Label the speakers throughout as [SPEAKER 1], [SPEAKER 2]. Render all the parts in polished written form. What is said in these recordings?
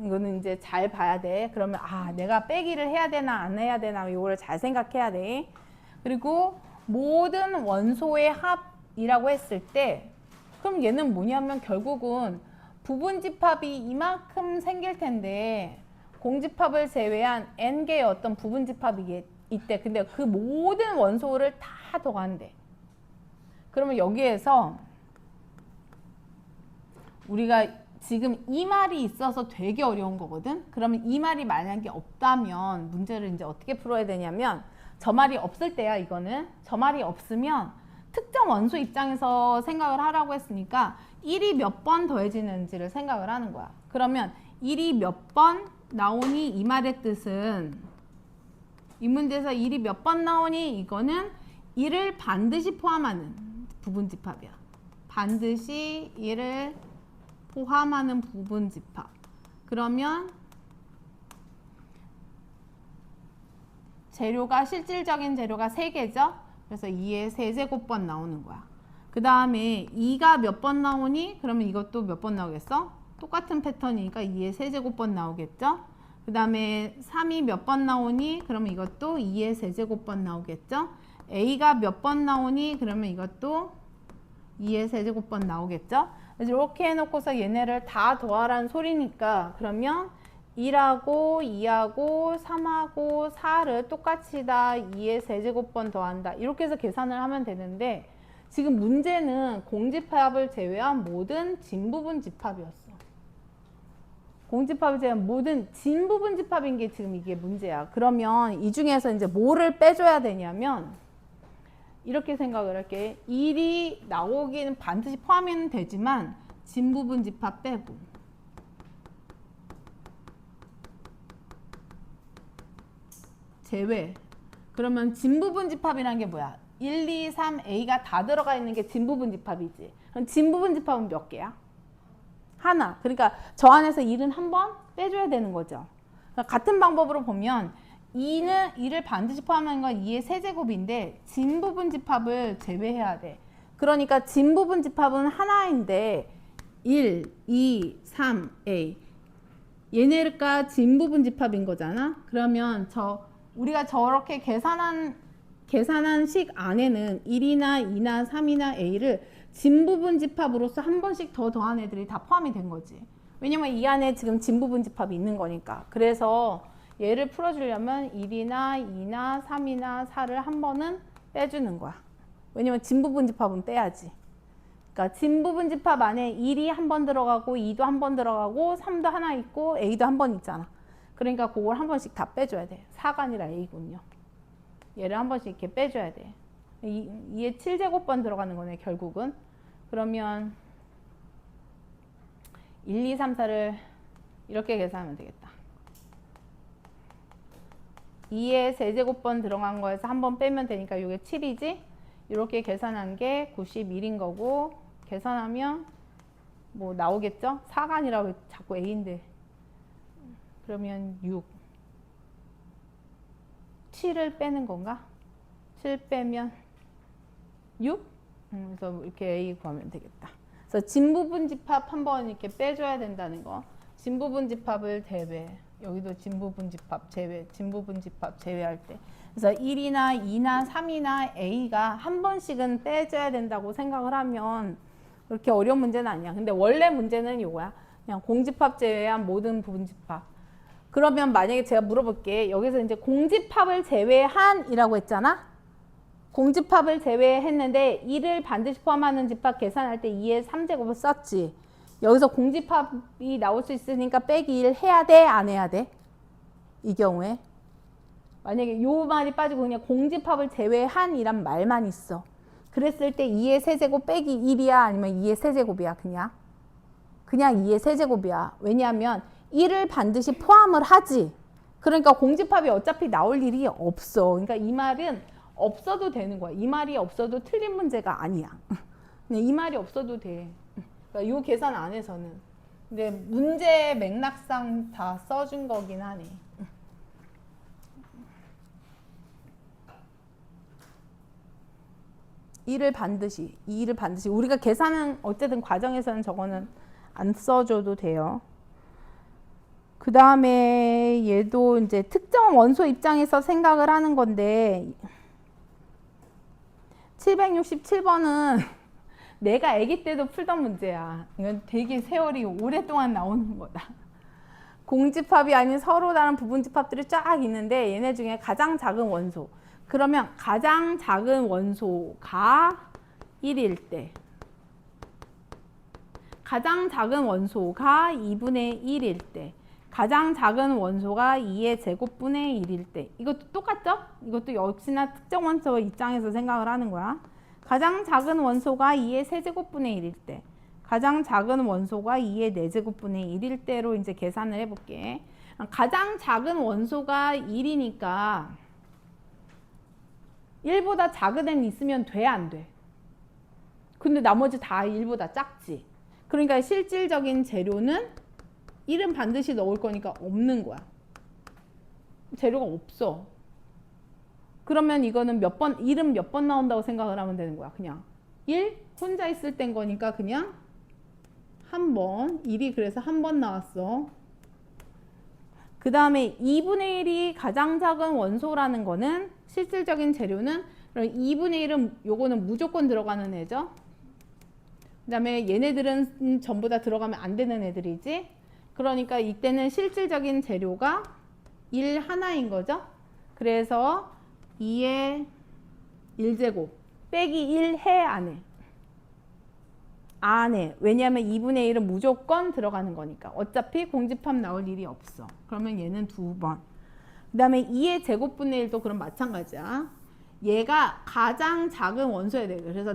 [SPEAKER 1] 이거는 이제 잘 봐야 돼. 그러면 내가 빼기를 해야 되나 안 해야 되나 이거를 잘 생각해야 돼. 그리고 모든 원소의 합이라고 했을 때 그럼 얘는 뭐냐면 결국은 부분집합이 이만큼 생길 텐데 공집합을 제외한 n개의 어떤 부분집합이 있대. 근데 그 모든 원소를 다 더한대. 그러면 여기에서 우리가 지금 이 말이 있어서 되게 어려운 거거든. 그러면 이 말이 만약에 없다면 문제를 이제 어떻게 풀어야 되냐면 저 말이 없을 때야 이거는. 저 말이 없으면 특정 원소 입장에서 생각을 하라고 했으니까 1이 몇 번 더해지는지를 생각을 하는 거야. 그러면 1이 몇 번 나오니 이 말의 뜻은 이 문제에서 1이 몇 번 나오니 이거는 1을 반드시 포함하는 부분집합이야. 반드시 1을 포함하는 부분집합. 그러면 재료가 실질적인 재료가 3개죠. 그래서 2의 세제곱번 나오는 거야. 그 다음에 2가 몇 번 나오니? 그러면 이것도 몇 번 나오겠어? 똑같은 패턴이니까 2의 세제곱번 나오겠죠. 그 다음에 3이 몇 번 나오니? 그러면 이것도 2의 세제곱번 나오겠죠. A가 몇 번 나오니? 그러면 이것도 2의 세제곱번 나오겠죠. 그래서 이렇게 해놓고서 얘네를 다 더하라는 소리니까 그러면 1하고 2하고 3하고 4를 똑같이 다 2의 세제곱번 더한다. 이렇게 해서 계산을 하면 되는데 지금 문제는 공집합을 제외한 모든 진부분 집합이었어. 공집합을 제외한 모든 진부분 집합인 게 지금 이게 문제야. 그러면 이 중에서 이제 뭐를 빼줘야 되냐면 이렇게 생각을 할게. 1이 나오기는 반드시 포함은 되지만 진부분 집합 빼고 제외. 그러면 진부분 집합이라는 게 뭐야? 1, 2, 3, A가 다 들어가 있는 게 진부분 집합이지. 그럼 진부분 집합은 몇 개야? 하나. 그러니까 저 안에서 1은 한 번 빼줘야 되는 거죠. 그러니까 같은 방법으로 보면 2를 반드시 포함하는 건 2의 세제곱인데 진부분 집합을 제외해야 돼. 그러니까 진부분 집합은 하나인데 1, 2, 3, A 얘네가 진부분 집합인 거잖아. 그러면 우리가 저렇게 계산한 식 안에는 1이나 2나 3이나 A를 진부분 집합으로서 한 번씩 더 더한 애들이 다 포함이 된 거지. 왜냐면 이 안에 지금 진부분 집합이 있는 거니까. 그래서 얘를 풀어주려면 1이나 2나 3이나 4를 한 번은 빼주는 거야. 왜냐면 진부분 집합은 빼야지. 그러니까 진부분 집합 안에 1이 한 번 들어가고 2도 한 번 들어가고 3도 하나 있고 A도 한 번 있잖아. 그러니까 그걸 한 번씩 다 빼줘야 돼. 4가 아니라 A군요. 얘를 한 번씩 이렇게 빼줘야 돼. 2의 7제곱번 들어가는 거네 결국은. 그러면 1, 2, 3, 4를 이렇게 계산하면 되겠다. 2의 세제곱번 들어간 거에서 한 번 빼면 되니까 이게 7이지? 이렇게 계산한 게 91인 거고 계산하면 뭐 나오겠죠? 4가 아니라 왜 자꾸 A인데. 그러면 6. 7을 빼는 건가? 7 빼면 6? 그래서 이렇게 A 구하면 되겠다. 그래서 진부분 집합 한번 이렇게 빼줘야 된다는 거. 진부분 집합을 제외. 여기도 진부분 집합 제외. 진부분 집합 제외할 때. 그래서 1이나 2나 3이나 A가 한 번씩은 빼줘야 된다고 생각을 하면 그렇게 어려운 문제는 아니야. 근데 원래 문제는 이거야. 그냥 공집합 제외한 모든 부분집합. 그러면 만약에 제가 물어볼게. 여기서 이제 공집합을 제외한이라고 했잖아. 공집합을 제외했는데 1을 반드시 포함하는 집합 계산할 때 2의 3제곱을 썼지. 여기서 공집합이 나올 수 있으니까 빼기 1 해야 돼? 안 해야 돼? 이 경우에. 만약에 요 말이 빠지고 그냥 공집합을 제외한이란 말만 있어. 그랬을 때 2의 세제곱 빼기 1이야? 아니면 2의 세제곱이야? 그냥 2의 세제곱이야. 왜냐하면 1을 반드시 포함을 하지. 그러니까 공집합이 어차피 나올 일이 없어. 그러니까 이 말은 없어도 되는 거야. 이 말이 없어도 틀린 문제가 아니야. 그냥 이 말이 없어도 돼. 그러니까 이 계산 안에서는. 근데 문제 맥락상 다 써준 거긴 하네. 2를 반드시 우리가 계산은 어쨌든 과정에서는 저거는 안 써줘도 돼요. 그 다음에 얘도 이제 특정 원소 입장에서 생각을 하는 건데 767번은 내가 아기 때도 풀던 문제야. 이건 되게 세월이 오랫동안 나오는 거다. 공집합이 아닌 서로 다른 부분집합들이 쫙 있는데 얘네 중에 가장 작은 원소. 그러면 가장 작은 원소가 1일 때, 가장 작은 원소가 2분의 1일 때, 가장 작은 원소가 2의 제곱분의 1일 때. 이것도 똑같죠? 이것도 역시나 특정 원소 입장에서 생각을 하는 거야. 가장 작은 원소가 2의 세제곱분의 1일 때, 가장 작은 원소가 2의 4제곱분의 1일 때로 이제 계산을 해볼게. 가장 작은 원소가 1이니까 1보다 작은 애는 있으면 돼, 안 돼? 근데 나머지 다 1보다 작지. 그러니까 실질적인 재료는 1은 반드시 넣을 거니까 없는 거야. 재료가 없어. 그러면 이거는 몇 번, 1은 몇 번 나온다고 생각을 하면 되는 거야. 그냥 1 혼자 있을 땐 거니까 그냥 한 번, 1이 그래서 한 번 나왔어. 그 다음에 2분의 1이 가장 작은 원소라는 거는 실질적인 재료는 2분의 1은 요거는 무조건 들어가는 애죠. 그 다음에 얘네들은 전부 다 들어가면 안 되는 애들이지. 그러니까 이때는 실질적인 재료가 1 하나인 거죠. 그래서 2의 1제곱 빼기 1해 안에. 왜냐하면 2분의 1은 무조건 들어가는 거니까. 어차피 공집합 나올 일이 없어. 그러면 얘는 2번. 그 다음에 2의 제곱분의 1도 그럼 마찬가지야. 얘가 가장 작은 원소야 돼. 그래서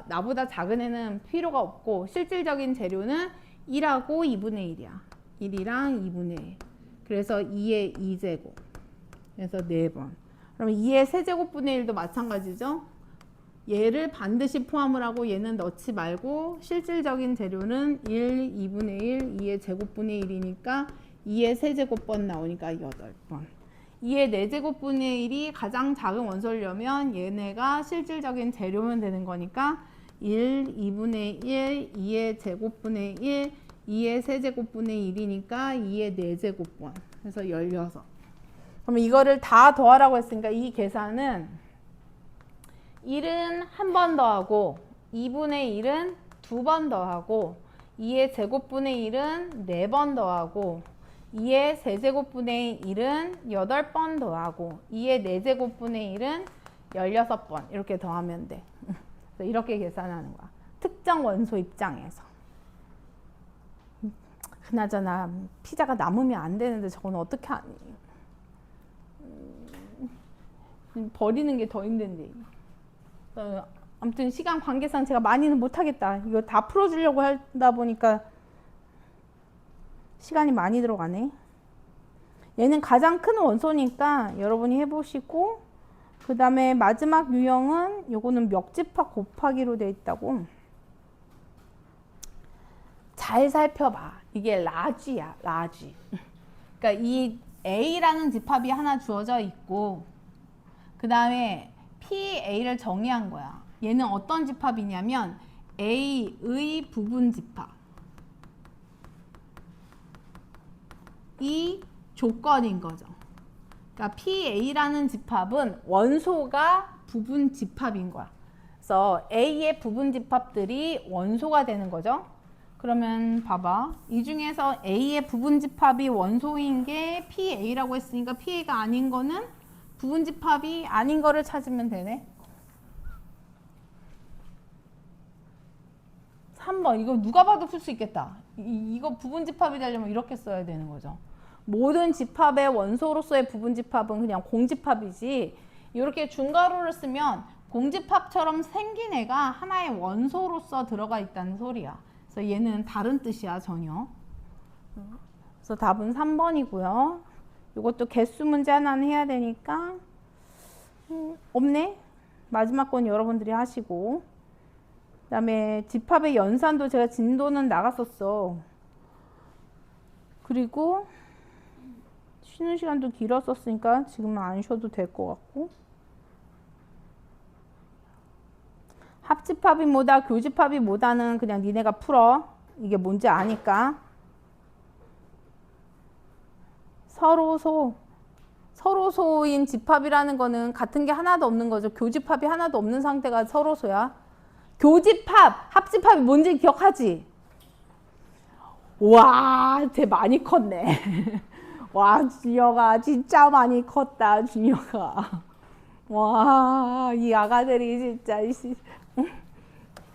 [SPEAKER 1] 나보다 작은 애는 필요가 없고 실질적인 재료는 1하고 2분의 1이야. 1이랑 2분의 1. 그래서 2의 2제곱. 그래서 4번. 그럼 2의 세제곱분의 1도 마찬가지죠. 얘를 반드시 포함을 하고 얘는 넣지 말고 실질적인 재료는 1, 2분의 1, 2의 제곱분의 1이니까 2의 세제곱번 나오니까 8번. 2의 4제곱분의 1이 가장 작은 원소려면 얘네가 실질적인 재료면 되는 거니까 1, 2분의 1, 2의 제곱분의 1, 2의 세제곱분의 1이니까 2의 4제곱번. 그래서 16. 그러면 이거를 다 더하라고 했으니까 이 계산은 1은 한 번 더하고 2분의 1은 2번 더하고 2의 제곱분의 1은 4번 더하고 2의 세제곱분의 1은 8번 더하고 2의 4제곱분의 1은 16번 이렇게 더하면 돼. 이렇게 계산하는 거야. 특정 원소 입장에서. 그나저나 피자가 남으면 안 되는데 저건 어떻게 하니? 버리는 게 더 힘든데. 아무튼 시간 관계상 제가 많이는 못하겠다. 이거 다 풀어주려고 하다 보니까 시간이 많이 들어가네. 얘는 가장 큰 원소니까 여러분이 해보시고, 그 다음에 마지막 유형은 요거는 멱집합 곱하기로 돼 있다고. 잘 살펴봐. 이게 라지야, 라지. 그러니까 이 A라는 집합이 하나 주어져 있고, 그 다음에 PA를 정의한 거야. 얘는 어떤 집합이냐면 A의 부분 집합. 이 조건인 거죠. 그러니까 PA라는 집합은 원소가 부분 집합인 거야. 그래서 A의 부분 집합들이 원소가 되는 거죠. 그러면 봐봐. 이 중에서 A의 부분 집합이 원소인 게 PA라고 했으니까 PA가 아닌 거는 부분 집합이 아닌 거를 찾으면 되네. 3번. 이거 누가 봐도 풀 수 있겠다. 이거 부분 집합이 되려면 이렇게 써야 되는 거죠. 모든 집합의 원소로서의 부분 집합은 그냥 공집합이지, 이렇게 중괄호를 쓰면 공집합처럼 생긴 애가 하나의 원소로서 들어가 있다는 소리야. 그래서 얘는 다른 뜻이야, 전혀. 그래서 답은 3번이고요. 이것도 개수 문제 하나는 해야 되니까 없네. 마지막 건 여러분들이 하시고, 그 다음에 집합의 연산도 제가 진도는 나갔었어. 그리고 쉬는 시간도 길었었으니까 지금은 안 쉬어도 될 것 같고, 합집합이 뭐다 교집합이 뭐다는 그냥 니네가 풀어. 이게 뭔지 아니까. 서로소인 집합이라는 거는 같은 게 하나도 없는 거죠. 교집합이 하나도 없는 상태가 서로소야. 교집합, 합집합이 뭔지 기억하지? 와, 쟤 많이 컸네. 와, 준혁아 진짜 많이 컸다, 준혁아. 와, 이 아가들이 진짜.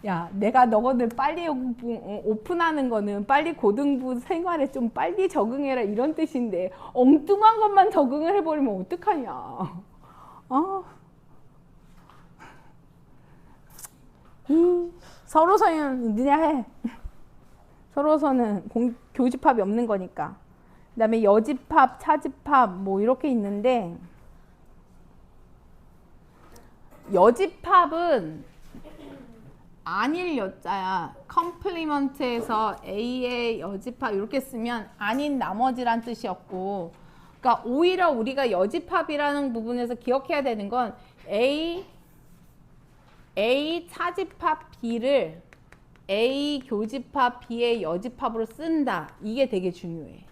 [SPEAKER 1] 야, 내가 너희들 빨리 오픈하는 거는 빨리 고등부 생활에 좀 빨리 적응해라 이런 뜻인데 엉뚱한 것만 적응을 해버리면 어떡하냐. 서로서는 니네 해. 서로서는 교집합이 없는 거니까. 그 다음에 여집합, 차집합 뭐 이렇게 있는데 여집합은 아닐 여자야. 컴플리먼트에서 A의 여집합 이렇게 쓰면 아닌 나머지란 뜻이었고, 그러니까 오히려 우리가 여집합이라는 부분에서 기억해야 되는 건 A 차집합 B를 A 교집합 B의 여집합으로 쓴다. 이게 되게 중요해.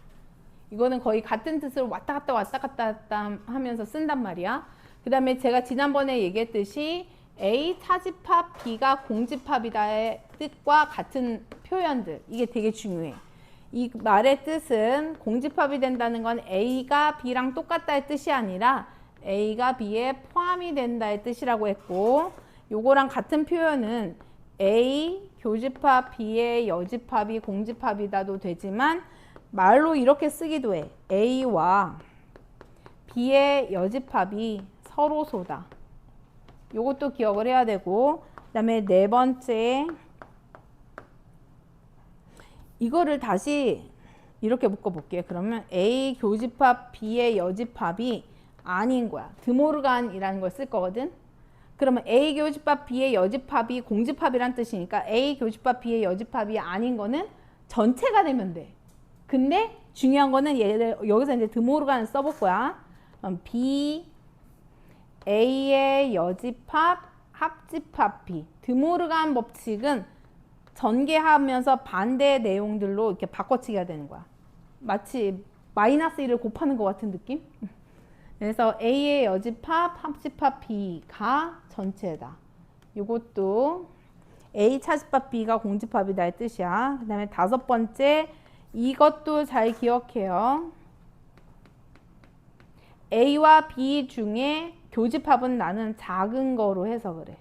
[SPEAKER 1] 이거는 거의 같은 뜻을 왔다 갔다 하면서 쓴단 말이야. 그 다음에 제가 지난번에 얘기했듯이 A 차집합 B가 공집합이다의 뜻과 같은 표현들, 이게 되게 중요해. 이 말의 뜻은 공집합이 된다는 건 A가 B랑 똑같다의 뜻이 아니라 A가 B에 포함이 된다의 뜻이라고 했고, 요거랑 같은 표현은 A 교집합 B의 여집합이 공집합이다도 되지만 말로 이렇게 쓰기도 해. A와 B의 여집합이 서로소다. 요것도 기억을 해야 되고, 그 다음에 네 번째, 이거를 다시 이렇게 묶어볼게요. 그러면 A 교집합 B의 여집합이 아닌 거야. 드모르간이라는 걸 쓸 거거든. 그러면 A 교집합 B의 여집합이 공집합이란 뜻이니까 A 교집합 B의 여집합이 아닌 거는 전체가 되면 돼. 근데 중요한 거는 얘를 여기서 이제 드모르간을 써볼 거야. B A의 여집합, 합집합 B. 드모르간 법칙은 전개하면서 반대 내용들로 이렇게 바꿔치기가 되는 거야. 마치 마이너스 1을 곱하는 것 같은 느낌? 그래서 A의 여집합, 합집합 B가 전체다. 이것도 A 차집합 B가 공집합이다의 뜻이야. 그 다음에 다섯 번째, 이것도 잘 기억해요. A와 B 중에 교집합은 나는 작은 거로 해서 그래.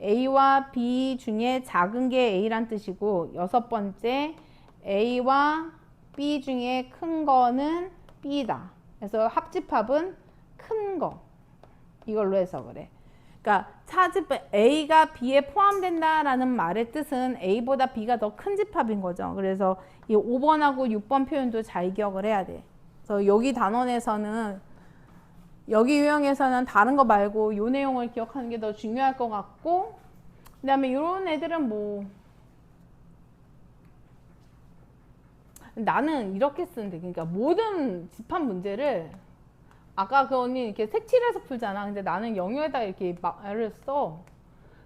[SPEAKER 1] A와 B 중에 작은 게 A란 뜻이고, 여섯 번째 A와 B 중에 큰 거는 B다. 그래서 합집합은 큰 거. 이걸로 해서 그래. 그러니까 차집합 A가 B에 포함된다라는 말의 뜻은 A보다 B가 더 큰 집합인 거죠. 그래서 이 5번하고 6번 표현도 잘 기억을 해야 돼. 그래서 여기 단원에서는 여기 유형에서는 다른 거 말고 이 내용을 기억하는 게 더 중요할 것 같고, 그 다음에 이런 애들은 뭐 나는 이렇게 쓰는데, 그러니까 모든 집합 문제를 아까 그 언니 이렇게 색칠해서 풀잖아. 근데 나는 영어에다 이렇게 말을 써.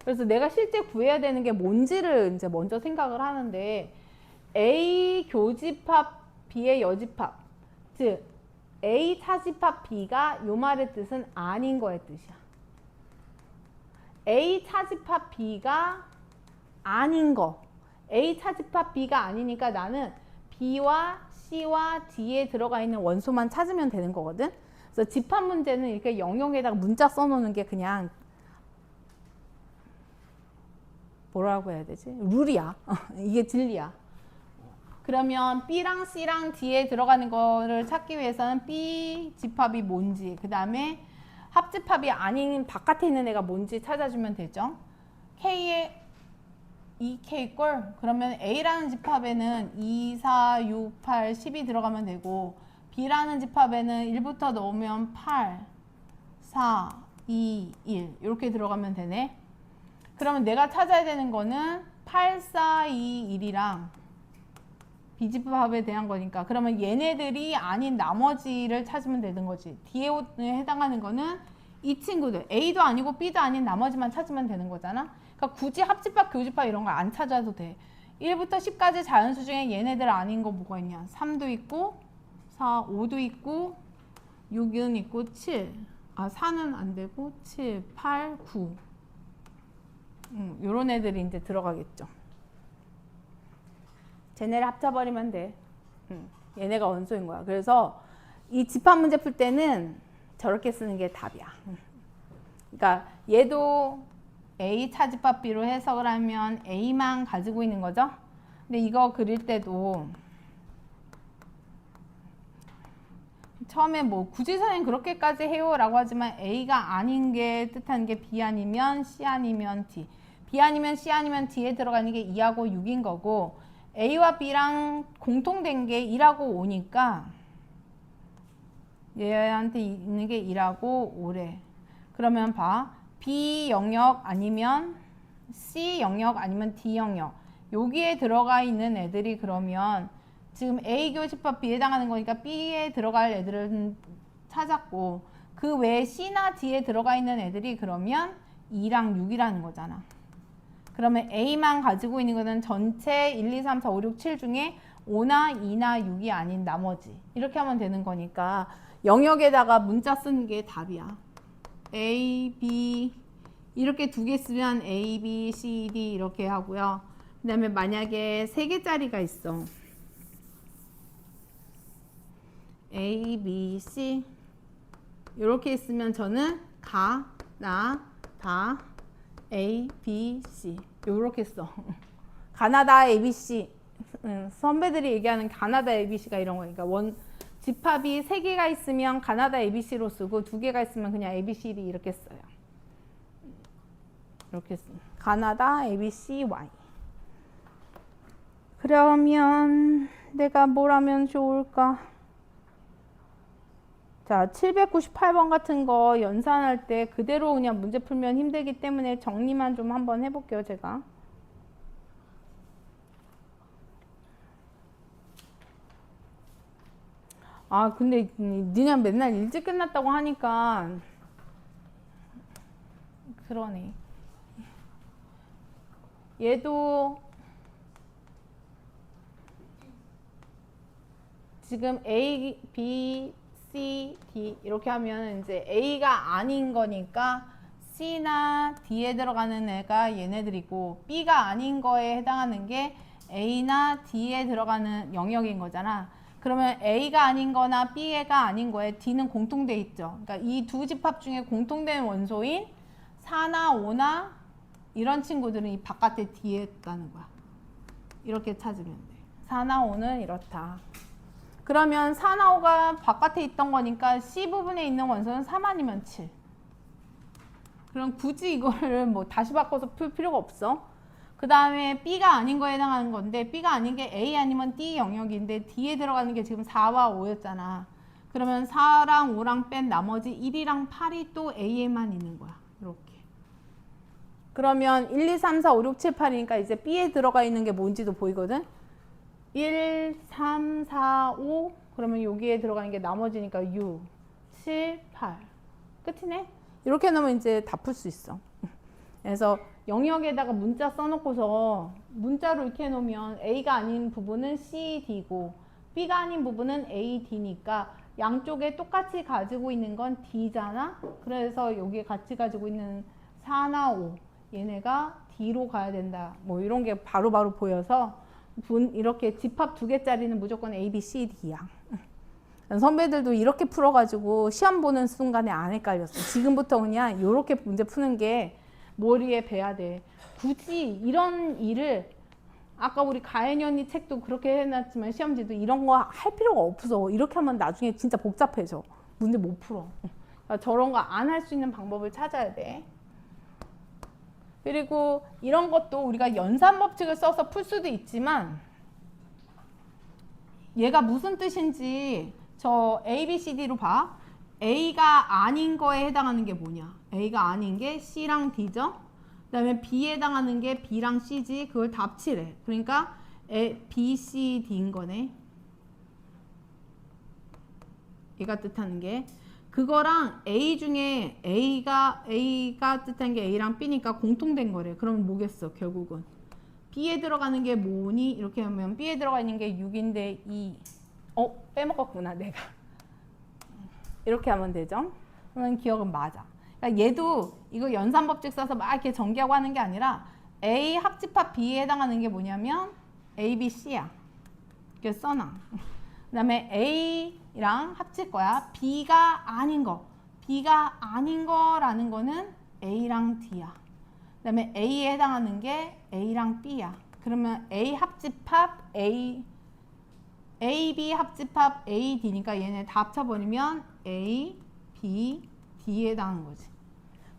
[SPEAKER 1] 그래서 내가 실제 구해야 되는 게 뭔지를 이제 먼저 생각을 하는데, A 교집합 B의 여집합, 즉 A 차집합 B가 요 말의 뜻은 아닌 거의 뜻이야. A 차집합 B가 아닌 거. A 차집합 B가 아니니까 나는 B와 C와 D에 들어가 있는 원소만 찾으면 되는 거거든. 그래서 집합 문제는 이렇게 영역에다가 문자 써놓는 게 그냥 뭐라고 해야 되지? 룰이야. 이게 진리야. 그러면 B랑 C랑 D에 들어가는 거를 찾기 위해서는 B 집합이 뭔지, 그 다음에 합집합이 아닌 바깥에 있는 애가 뭔지 찾아주면 되죠. K에 2K 꼴, 그러면 A라는 집합에는 2, 4, 6, 8, 10이 들어가면 되고, B라는 집합에는 1부터 넣으면 8, 4, 2, 1 이렇게 들어가면 되네. 그러면 내가 찾아야 되는 거는 8, 4, 2, 1이랑 B집합에 대한 거니까, 그러면 얘네들이 아닌 나머지를 찾으면 되는 거지. D에 해당하는 거는 이 친구들, A도 아니고 B도 아닌 나머지만 찾으면 되는 거잖아. 그러니까 굳이 합집합, 교집합 이런 거 안 찾아도 돼. 1부터 10까지 자연수 중에 얘네들 아닌 거 뭐가 있냐? 3도 있고 4, 5도 있고 6은 있고 7. 4는 안 되고 7, 8, 9. 요런 애들이 이제 들어가겠죠. 쟤네를 합쳐버리면 돼. 얘네가 원소인 거야. 그래서 이 집합 문제 풀 때는 저렇게 쓰는 게 답이야. 그러니까 얘도 A 차집합 B로 해석을 하면 A만 가지고 있는 거죠. 근데 이거 그릴 때도 처음에 뭐 굳이 선생님 그렇게까지 해요 라고 하지만 A가 아닌 게 뜻하는 게 B 아니면 C 아니면 D. B 아니면 C 아니면 D에 들어가는 게 2하고 6인 거고 A와 B랑 공통된 게 1하고 5니까 얘한테 있는 게 1하고 5래. 그러면 봐. B 영역 아니면 C 영역 아니면 D 영역. 여기에 들어가 있는 애들이 그러면 지금 A 교집합 B에 해당하는 거니까 B에 들어갈 애들은 찾았고 그 외에 C나 D에 들어가 있는 애들이 그러면 2랑 6이라는 거잖아. 그러면 A만 가지고 있는 거는 전체 1, 2, 3, 4, 5, 6, 7 중에 5나 2나 6이 아닌 나머지 이렇게 하면 되는 거니까 영역에다가 문자 쓰는 게 답이야. A, B 이렇게 두 개 쓰면 A, B, C, D 이렇게 하고요. 그 다음에 만약에 3개짜리가 있어. A, B, C 이렇게 있으면 저는 가, 나, 다 A, B, C 이렇게 써. 가나다 ABC 선배들이 얘기하는 가나다 ABC가 이런 거니까 집합이 3개가 있으면 가나다 ABC로 쓰고 2개가 있으면 그냥 ABCD 이렇게 써요. 이렇게 써. 가나다 ABCY. 그러면 내가 뭘 하면 좋을까? 자, 798번 같은 거 연산할 때 그대로 그냥 문제 풀면 힘들기 때문에 정리만 좀 한번 해볼게요, 제가. 근데 니네 맨날 일찍 끝났다고 하니까 그러네. 얘도 지금 A, B, C, D 이렇게 하면 이제 A가 아닌 거니까 C나 D에 들어가는 애가 얘네들이고 B가 아닌 거에 해당하는 게 A나 D에 들어가는 영역인 거잖아. 그러면 A가 아닌 거나 B가 아닌 거에 D는 공통돼 있죠. 그러니까 이 두 집합 중에 공통된 원소인 4나 5나 이런 친구들은 이 바깥에 D에 있다는 거야. 이렇게 찾으면 돼. 4나 5는 이렇다. 그러면 4나 5가 바깥에 있던 거니까 C 부분에 있는 원소는 3 아니면 7. 그럼 굳이 이거를 뭐 다시 바꿔서 풀 필요가 없어. 그 다음에 B가 아닌 거에 해당하는 건데 B가 아닌 게 A 아니면 D 영역인데 D에 들어가는 게 지금 4와 5였잖아. 그러면 4랑 5랑 뺀 나머지 1이랑 8이 또 A에만 있는 거야. 이렇게. 그러면 1, 2, 3, 4, 5, 6, 7, 8이니까 이제 B에 들어가 있는 게 뭔지도 보이거든. 1, 3, 4, 5 그러면 여기에 들어가는 게 나머지니까 6, 7, 8 끝이네? 이렇게 넣으면 이제 다 풀 수 있어. 그래서 영역에다가 문자 써놓고서 문자로 이렇게 해놓으면 A가 아닌 부분은 C, D고 B가 아닌 부분은 A, D니까 양쪽에 똑같이 가지고 있는 건 D잖아? 그래서 여기에 같이 가지고 있는 4나 5 얘네가 D로 가야 된다. 뭐 이런 게 바로바로 보여서 이렇게 집합 2개짜리는 무조건 A, B, C, D야. 선배들도 이렇게 풀어가지고 시험 보는 순간에 안 헷갈렸어. 지금부터 그냥 이렇게 문제 푸는 게 머리에 배야 돼. 굳이 이런 일을 아까 우리 가연이 언니 책도 그렇게 해놨지만 시험지도 이런 거 할 필요가 없어. 이렇게 하면 나중에 진짜 복잡해져. 문제 못 풀어. 그러니까 저런 거 안 할 수 있는 방법을 찾아야 돼. 그리고 이런 것도 우리가 연산 법칙을 써서 풀 수도 있지만 얘가 무슨 뜻인지 저 A, B, C, D로 봐. A가 아닌 거에 해당하는 게 뭐냐? A가 아닌 게 C랑 D죠? 그 다음에 B에 해당하는 게 B랑 C지. 그걸 다 합치래. 그러니까 B, C, D인 거네. 얘가 뜻하는 게 그거랑 A 중에 A가 뜻한 게 A랑 B니까 공통된 거래. 그러면 뭐겠어 결국은 B에 들어가는 게 뭐니? 이렇게 하면 B에 들어가 있는 게 6인데 2 빼먹었구나 내가. 이렇게 하면 되죠. 그러면 기억은 맞아. 그러니까 얘도 이거 연산법칙 써서 막 이렇게 전개하고 하는 게 아니라 A 합집합 B에 해당하는 게 뭐냐면 A, B, C야. 이렇게 써놔. 그 다음에 A랑 합칠 거야. B가 아닌 거. B가 아닌 거라는 거는 A랑 D야. 그 다음에 A에 해당하는 게 A랑 B야. 그러면 A 합집합 A, B 합집합 A, D니까 얘네 다 합쳐버리면 A, B, D에 해당하는 거지.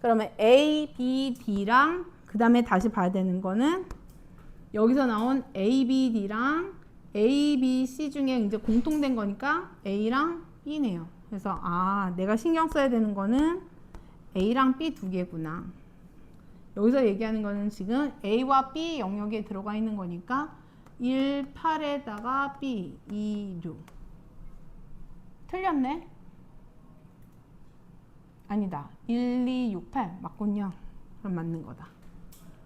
[SPEAKER 1] 그러면 A, B, D랑 그 다음에 다시 봐야 되는 거는 여기서 나온 A, B, D랑 A, B, C 중에 이제 공통된 거니까 A랑 B네요. 그래서 내가 신경 써야 되는 거는 A랑 B 두 개구나. 여기서 얘기하는 거는 지금 A와 B 영역에 들어가 있는 거니까 1, 8에다가 B, 2, 6. 틀렸네? 아니다. 1, 2, 6, 8 맞군요. 그럼 맞는 거다.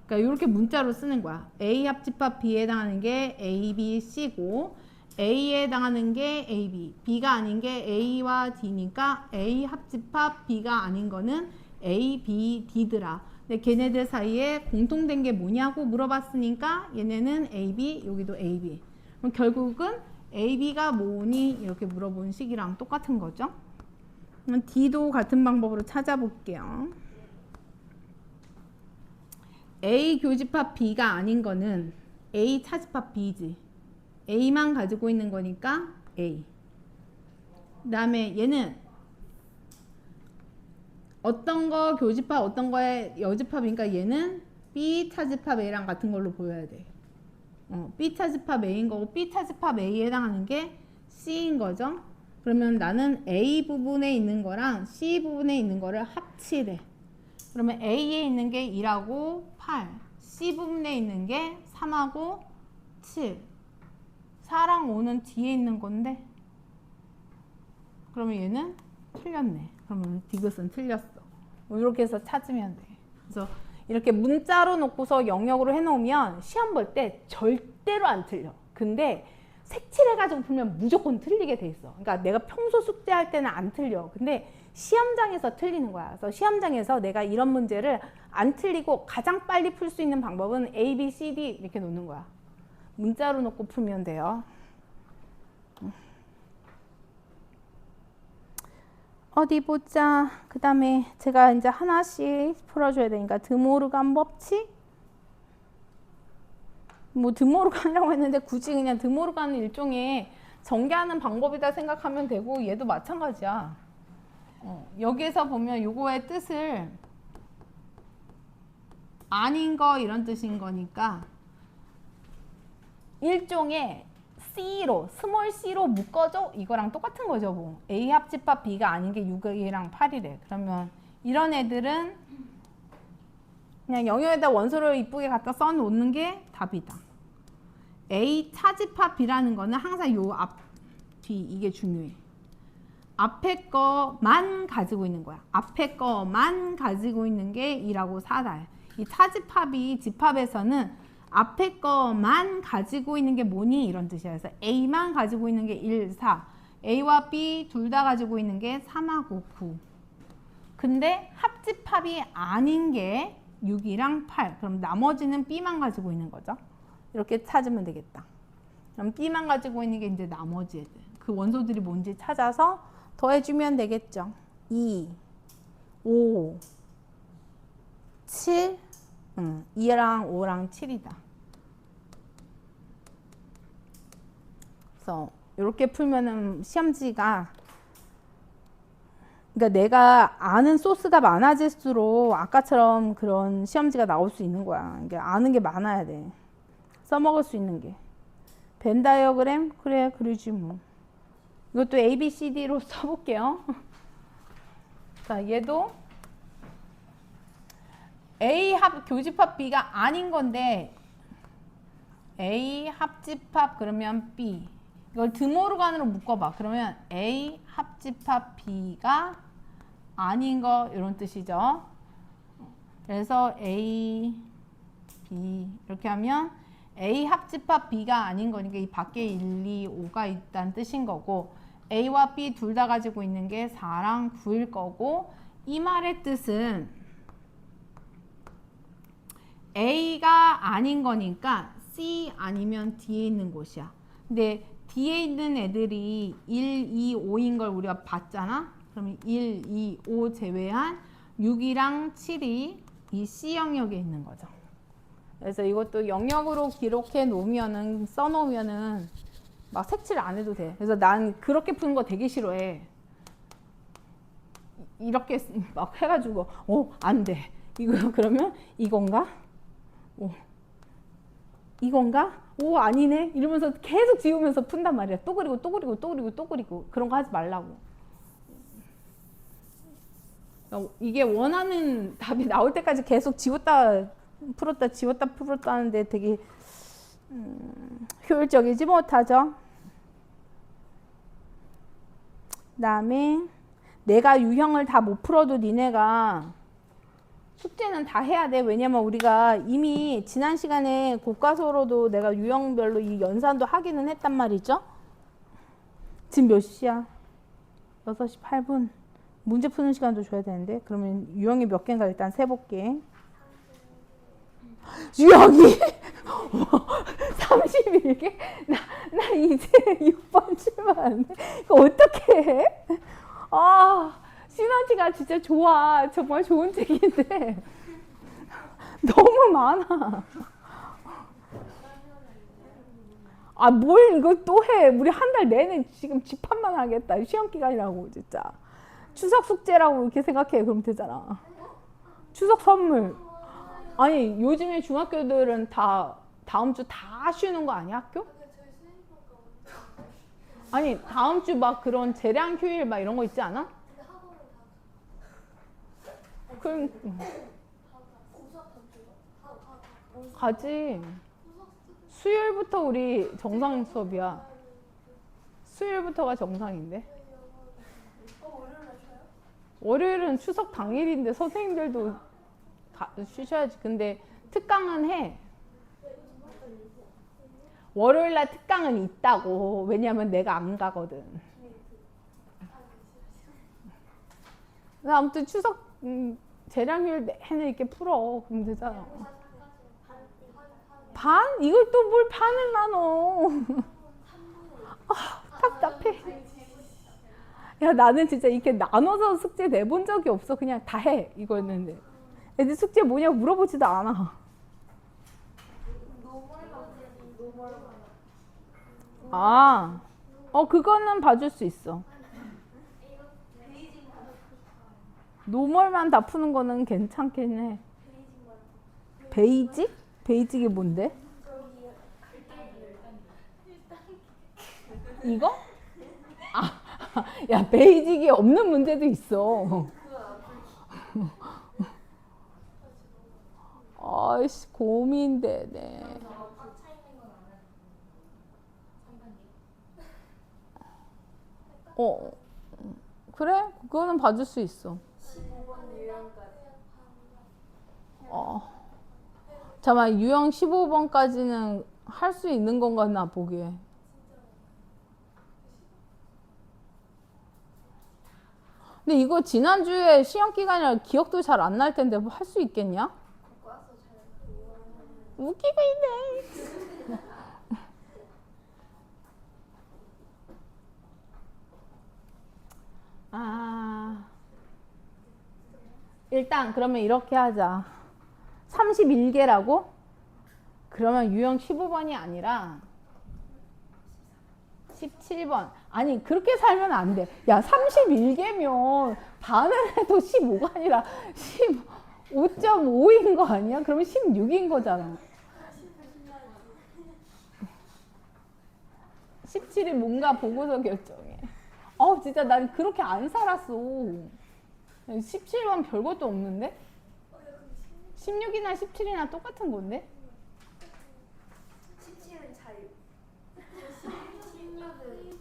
[SPEAKER 1] 그러니까 이렇게 문자로 쓰는 거야. A 합집합 B에 해당하는 게 A, B, C고 A에 해당하는 게 A, B. B가 아닌 게 A와 D니까 A 합집합 B가 아닌 거는 A, B, D더라. 근데 걔네들 사이에 공통된 게 뭐냐고 물어봤으니까 얘네는 A, B, 여기도 A, B. 그럼 결국은 A, B가 뭐니? 이렇게 물어본 식이랑 똑같은 거죠. 그럼 D도 같은 방법으로 찾아볼게요. A 교집합 B가 아닌 거는 A 차집합 B지. A만 가지고 있는 거니까 A. 그 다음에 얘는 어떤 거 교집합 어떤 거에 여집합이니까 얘는 B 차집합 A랑 같은 걸로 보여야 돼. B 차집합 A인 거고 B 차집합 A에 해당하는 게 C인 거죠. 그러면 나는 A 부분에 있는 거랑 C 부분에 있는 거를 합치래. 그러면 A에 있는 게 2하고 8, C 부분에 있는 게 3하고 7, 4랑 5는 뒤에 있는 건데 그러면 얘는 틀렸네. 그러면 디귿은 틀렸어. 이렇게 해서 찾으면 돼. 그래서 이렇게 문자로 놓고서 영역으로 해놓으면 시험 볼 때 절대로 안 틀려. 근데 색칠해가지고 풀면 무조건 틀리게 돼 있어. 그러니까 내가 평소 숙제할 때는 안 틀려. 근데 시험장에서 틀리는 거야. 그래서 시험장에서 내가 이런 문제를 안 틀리고 가장 빨리 풀 수 있는 방법은 A, B, C, D 이렇게 놓는 거야. 문자로 놓고 풀면 돼요. 어디 보자. 그 다음에 제가 이제 하나씩 풀어줘야 되니까 드모르간 법칙. 뭐 드모르간 하려고 했는데 굳이 그냥 드모르간은 일종의 전개하는 방법이다 생각하면 되고 얘도 마찬가지야. 여기에서 보면 요거의 뜻을 아닌 거 이런 뜻인 거니까 일종의 C로 스몰 C로 묶어줘 이거랑 똑같은 거죠. 뭐 A 합집합 B가 아닌 게 6이랑 8이래. 그러면 이런 애들은 그냥 영역에다 원소를 이쁘게 갖다 써놓는 게 답이다. A 차집합 B라는 거는 항상 요 앞, 뒤 이게 중요해. 앞에 거만 가지고 있는 거야. 앞에 거만 가지고 있는 게 2라고 4다. 이 차집합이 집합에서는 앞에 거만 가지고 있는 게 뭐니? 이런 뜻이야. 그래서 A만 가지고 있는 게 1, 4. A와 B 둘 다 가지고 있는 게 3하고 9. 근데 합집합이 아닌 게 6이랑 8. 그럼 나머지는 B만 가지고 있는 거죠. 이렇게 찾으면 되겠다. 그럼 B만 가지고 있는 게 이제 나머지 애들. 그 원소들이 뭔지 찾아서 더해주면 되겠죠. 2, 5, 7, 2랑 5랑 7이다. 그래서 이렇게 풀면은 시험지가 그러니까 내가 아는 소스가 많아질수록 아까처럼 그런 시험지가 나올 수 있는 거야. 그러니까 아는 게 많아야 돼. 써먹을 수 있는 게. 벤 다이어그램? 그래, 그러지 뭐. 이것도 A, B, C, D로 써볼게요. 자, 얘도 A 교집합 B가 아닌 건데 A 합집합 그러면 B. 이걸 드모르간으로 묶어봐. 그러면 A 합집합 B가 아닌 거 이런 뜻이죠. 그래서 A, B 이렇게 하면 A 합집합 B가 아닌 거니까 이 밖에 1, 2, 5가 있다는 뜻인 거고 A와 B 둘 다 가지고 있는 게 4랑 9일 거고 이 말의 뜻은 A가 아닌 거니까 C 아니면 D에 있는 곳이야. 근데 D에 있는 애들이 1, 2, 5인 걸 우리가 봤잖아. 그러면 1, 2, 5 제외한 6이랑 7이 이 C 영역에 있는 거죠. 그래서 이것도 영역으로 기록해 놓으면은 써놓으면은 막 색칠 안 해도 돼. 그래서 난 그렇게 푸는 거 되게 싫어해. 이렇게 막 해가지고 안 돼. 이거 그러면 이건가? 이건가? 아니네. 이러면서 계속 지우면서 푼단 말이야. 또 그리고 또 그리고 또 그리고 또 그리고 그런 거 하지 말라고. 이게 원하는 답이 나올 때까지 계속 지웠다 풀었다 지웠다 풀었다 하는데 되게 효율적이지 못하죠. 그다음에 내가 유형을 다 못 풀어도 니네가 숙제는 다 해야 돼. 왜냐면 우리가 이미 지난 시간에 교과서로도 내가 유형별로 이 연산도 하기는 했단 말이죠. 지금 몇 시야? 6시 8분. 문제 푸는 시간도 줘야 되는데 그러면 유형이 몇 개인가 일단 세볼게. 유형이 31개? 나 이제 6번 출발하는데 이거 어떻게 해? 시너지가 진짜 좋아. 정말 좋은 책인데 너무 많아. 뭘 이거 또 해. 우리 한 달 내내 지금 집합만 하겠다. 시험 기간이라고 진짜. 추석 숙제라고 이렇게 생각해. 그럼 되잖아. 추석 선물. 아니 요즘에 중학교들은 다 다음 주 다 쉬는 거 아니야 학교? 아니 다음 주 막 그런 재량 휴일 막 이런 거 있지 않아? 그럼 가지. 수요일부터 우리 정상 수업이야. 수요일부터가 정상인데. 월요일은 추석 당일인데 선생님들도 쉬셔야지. 근데 특강은 해. 월요일날 특강은 있다고. 왜냐면 내가 안 가거든. 아무튼 추석 재량휴일 내내 이렇게 풀어. 그럼 되잖아. 반? 이걸 또 뭘 반을 나눠. 답답해. 야 나는 진짜 이렇게 나눠서 숙제 내본 적이 없어. 그냥 다 해 이거였는데 애들 숙제 뭐냐고 물어보지도 않아. 그거는 봐줄 수 있어. 노멀만 다 푸는 거는 괜찮긴 해. 베이직? 베이직이 뭔데? 이거? 야 베이직이 없는 문제도 있어. 아이씨 고민되네. 그래? 그거는 봐줄 수 있어. 잠깐만 유형 15번까지는 할 수 있는 건가 나 보기에. 근데 이거 지난주에 시험 기간이라 기억도 잘 안 날 텐데 뭐 할 수 있겠냐? 웃기고 있네. 일단 그러면 이렇게 하자. 31개라고? 그러면 유형 15번이 아니라 17번. 아니 그렇게 살면 안 돼. 야 31개면 반을 해도 15가 아니라 15.5인 거 아니야? 그러면 16인 거잖아. 17이 뭔가 보고서 결정해. 진짜 난 그렇게 안 살았어. 17번 별것도 없는데? 16이나 17이나 똑같은 건데?
[SPEAKER 2] 17은 자유. 16이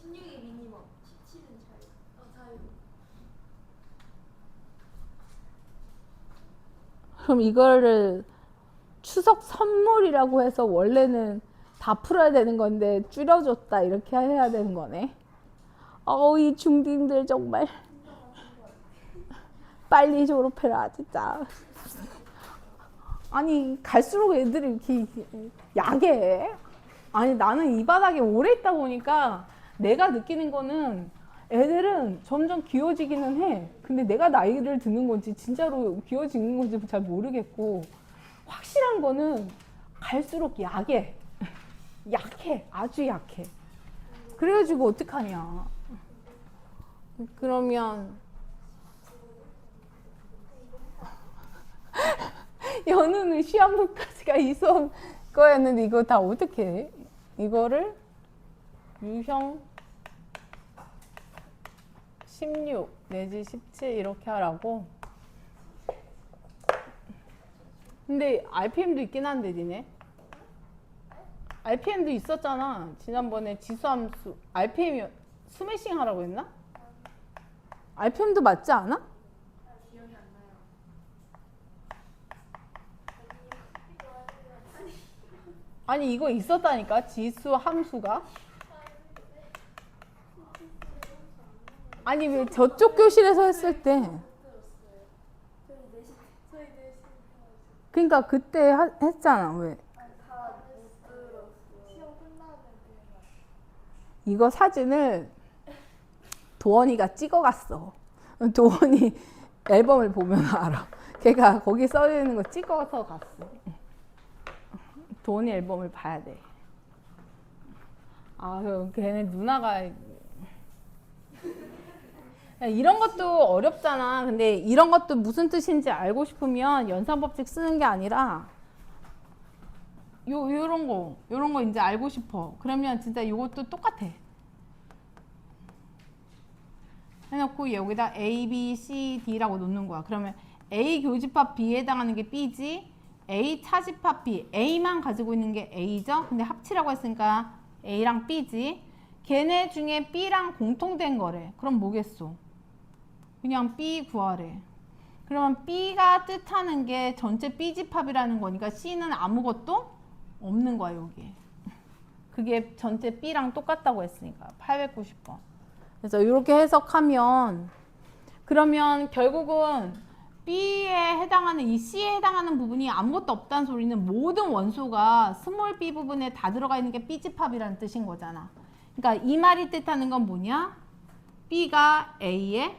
[SPEAKER 2] 미니멈. 17은 자유. 자유.
[SPEAKER 1] 그럼 이거를 추석 선물이라고 해서 원래는 다 풀어야 되는 건데 줄여줬다 이렇게 해야 되는 거네. 이 중딩들 정말 빨리 졸업해라 진짜. 아니 갈수록 애들이 이렇게 야해. 아니 나는 이 바닥에 오래 있다 보니까 내가 느끼는 거는 애들은 점점 귀여워지기는 해. 근데 내가 나이를 드는 건지 진짜로 귀여워지는 건지 잘 모르겠고, 확실한 거는 갈수록 약해. 약해. 아주 약해. 그래가지고 어떡하냐. 그러면 연우는 시험부까지가 이 수업 거였는데 이거 다 어떻게 해? 이거를 유형 16 내지 17 이렇게 하라고. 근데 RPM도 있긴 한데 니네 RPM도 있었잖아. 지난번에 지수함수 RPM이 스매싱 하라고 했나? RPM도 맞지 않아?
[SPEAKER 2] 기억이 안 나요.
[SPEAKER 1] 아니 이거 있었다니까. 지수 함수가. 아니 왜 저쪽 교실에서 했을 때
[SPEAKER 2] 저희 넷이
[SPEAKER 1] 그러니까 그때 했잖아. 왜
[SPEAKER 2] 다못 들었어요. 시험 끝나는데.
[SPEAKER 1] 이거 사진을 도원이가 찍어갔어. 도원이 앨범을 보면 알아. 걔가 거기 써있는 거 찍어서 갔어. 도원이 앨범을 봐야 돼. 걔네 누나가 이런 것도 어렵잖아. 근데 이런 것도 무슨 뜻인지 알고 싶으면 연산법칙 쓰는 게 아니라 요런 거 이제 알고 싶어. 그러면 진짜 이것도 똑같아. 해놓고 여기다 A, B, C, D라고 놓는 거야. 그러면 A 교집합 B에 해당하는 게 B지, A 차집합 B, A만 가지고 있는 게 A죠. 근데 합치라고 했으니까 A랑 B지. 걔네 중에 B랑 공통된 거래. 그럼 뭐겠어? 그냥 B 구하래. 그러면 B가 뜻하는 게 전체 B집합이라는 거니까 C는 아무것도 없는 거야 여기. 그게 전체 B랑 똑같다고 했으니까 890번. 그래서 이렇게 해석하면 그러면 결국은 B에 해당하는 이 C에 해당하는 부분이 아무것도 없다는 소리는 모든 원소가 스몰 b 부분에 다 들어가 있는 게 B집합이라는 뜻인 거잖아. 그러니까 이 말이 뜻하는 건 뭐냐? B가 A에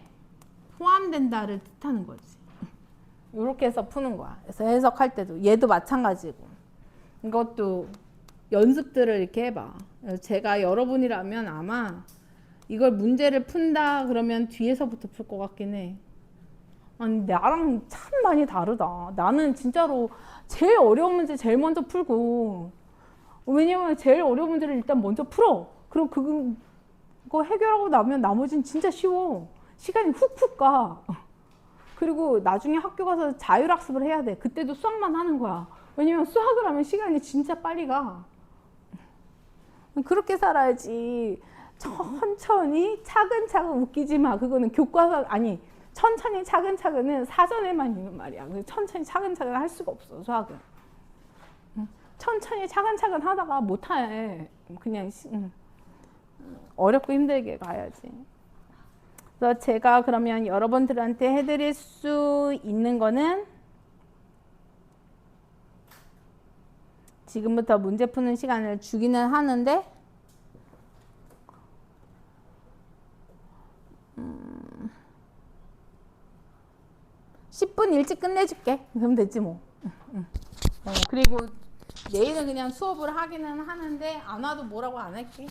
[SPEAKER 1] 포함된다를 뜻하는 거지. 이렇게 해서 푸는 거야. 그래서 해석할 때도 얘도 마찬가지고 이것도 연습들을 이렇게 해봐. 제가 여러분이라면 아마 이걸 문제를 푼다 그러면 뒤에서부터 풀 것 같긴 해. 아니 나랑 참 많이 다르다. 나는 진짜로 제일 어려운 문제 제일 먼저 풀고, 왜냐면 제일 어려운 문제를 일단 먼저 풀어. 그럼 그거 해결하고 나면 나머지는 진짜 쉬워. 시간이 훅훅 가. 그리고 나중에 학교 가서 자율학습을 해야 돼. 그때도 수학만 하는 거야. 왜냐면 수학을 하면 시간이 진짜 빨리 가. 그렇게 살아야지. 천천히 차근차근 웃기지 마. 그거는 교과서 아니 천천히 차근차근은 사전에만 있는 말이야. 천천히 차근차근 할 수가 없어 수학은. 천천히 차근차근 하다가 못해. 그냥 어렵고 힘들게 가야지. 그래서 제가 그러면 여러분들한테 해드릴 수 있는 거는 지금부터 문제 푸는 시간을 주기는 하는데 10분 일찍 끝내줄게. 그럼 됐지 뭐. 그리고 내일은 그냥 수업을 하기는 하는데 안 와도 뭐라고 안 할게.